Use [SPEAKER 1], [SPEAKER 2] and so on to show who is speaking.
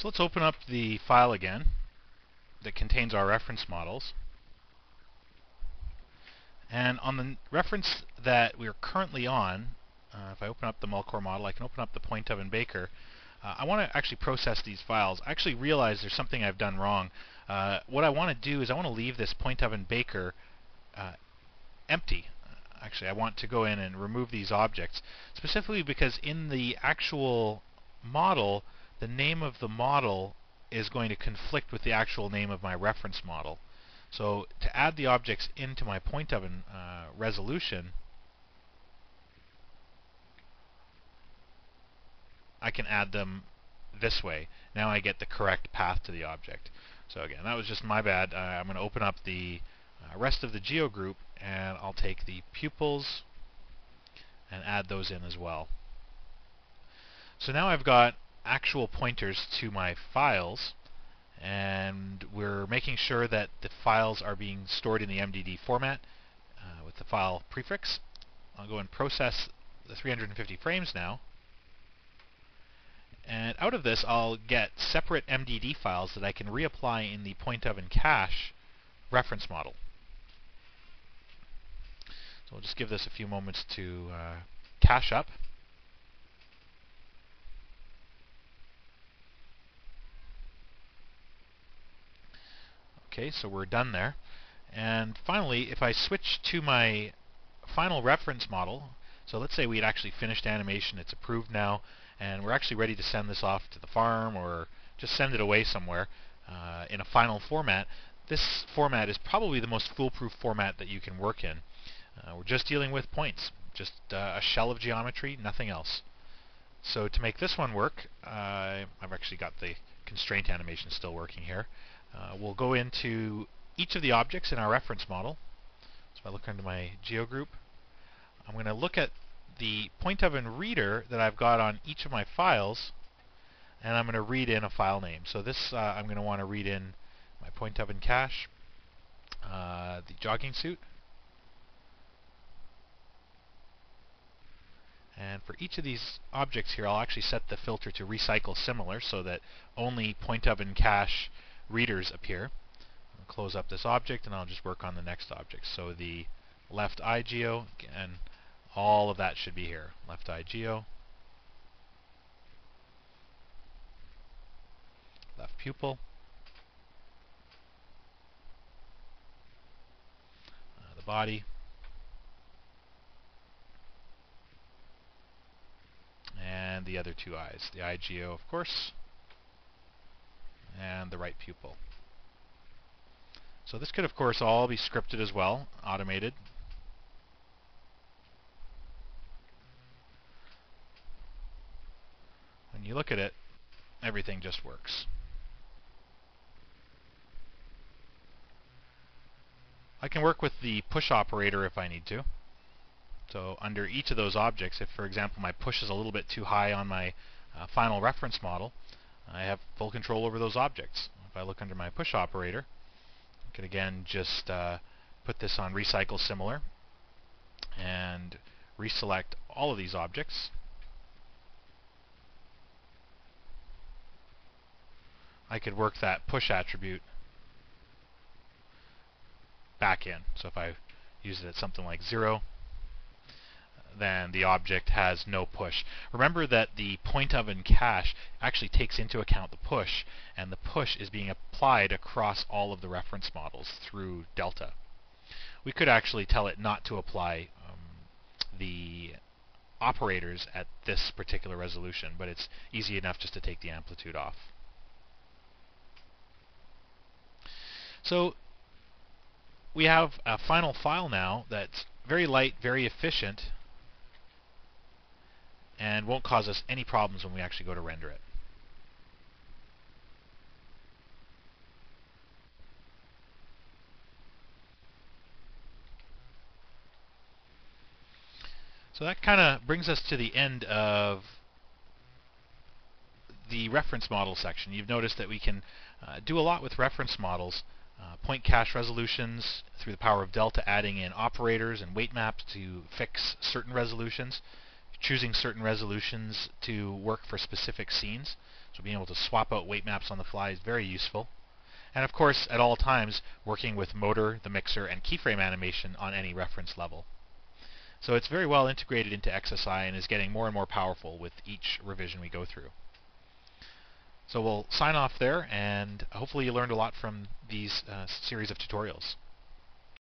[SPEAKER 1] So let's open up the file again that contains our reference models. And on the reference that we're currently on, if I open up the Mulcore model, I can open up the PointOven Baker. I want to actually process these files. I actually realize there's something I've done wrong. What I want to do is I want to leave this PointOven Baker empty. Actually, I want to go in and remove these objects, specifically because in the actual model, the name of the model is going to conflict with the actual name of my reference model. So to add the objects into my PointOven resolution, I can add them this way. Now I get the correct path to the object. So again, that was just my bad. I'm going to open up the rest of the geo group, and I'll take the pupils and add those in as well. So now I've got actual pointers to my files, and we're making sure that the files are being stored in the MDD format with the file prefix. I'll go and process the 350 frames now. And out of this, I'll get separate MDD files that I can reapply in the PointOven cache reference model. So we'll just give this a few moments to cache up. Okay, so we're done there. And finally, if I switch to my final reference model, so let's say we had actually finished animation, it's approved now, and we're actually ready to send this off to the farm or just send it away somewhere in a final format. This format is probably the most foolproof format that you can work in. We're just dealing with points, just a shell of geometry, nothing else. So to make this one work, I've actually got the constraint animation still working here. We'll go into each of the objects in our reference model. So if I look into my geo group, I'm going to look at the PointOven reader that I've got on each of my files, and I'm going to read in a file name. So this I'm going to want to read in my PointOven cache, the jogging suit. And for each of these objects here, I'll actually set the filter to recycle similar so that only PointOven cache readers appear. I'll close up this object and I'll just work on the next object. So the left eye geo, and all of that should be here. Left eye geo, left pupil, the body, and the other two eyes. The eye geo, of course, and the right pupil. So this could, of course, all be scripted as well, automated. When you look at it, everything just works. I can work with the push operator if I need to. So under each of those objects, if for example my push is a little bit too high on my final reference model, I have full control over those objects. If I look under my push operator, I can again just put this on recycle similar and reselect all of these objects. I could work that push attribute back in. So if I use it at something like 0, then the object has no push. Remember that the PointOven cache actually takes into account the push, and the push is being applied across all of the reference models through delta. We could actually tell it not to apply the operators at this particular resolution, but it's easy enough just to take the amplitude off. So we have a final file now that's very light, very efficient, and won't cause us any problems when we actually go to render it. So that kind of brings us to the end of the reference model section. You've noticed that we can do a lot with reference models. Point cache resolutions through the power of delta, adding in operators and weight maps to fix certain resolutions, choosing certain resolutions to work for specific scenes. So being able to swap out weight maps on the fly is very useful. And of course, at all times, working with motor, the mixer, and keyframe animation on any reference level. So it's very well integrated into XSI and is getting more and more powerful with each revision we go through. So we'll sign off there, and hopefully you learned a lot from these series of tutorials.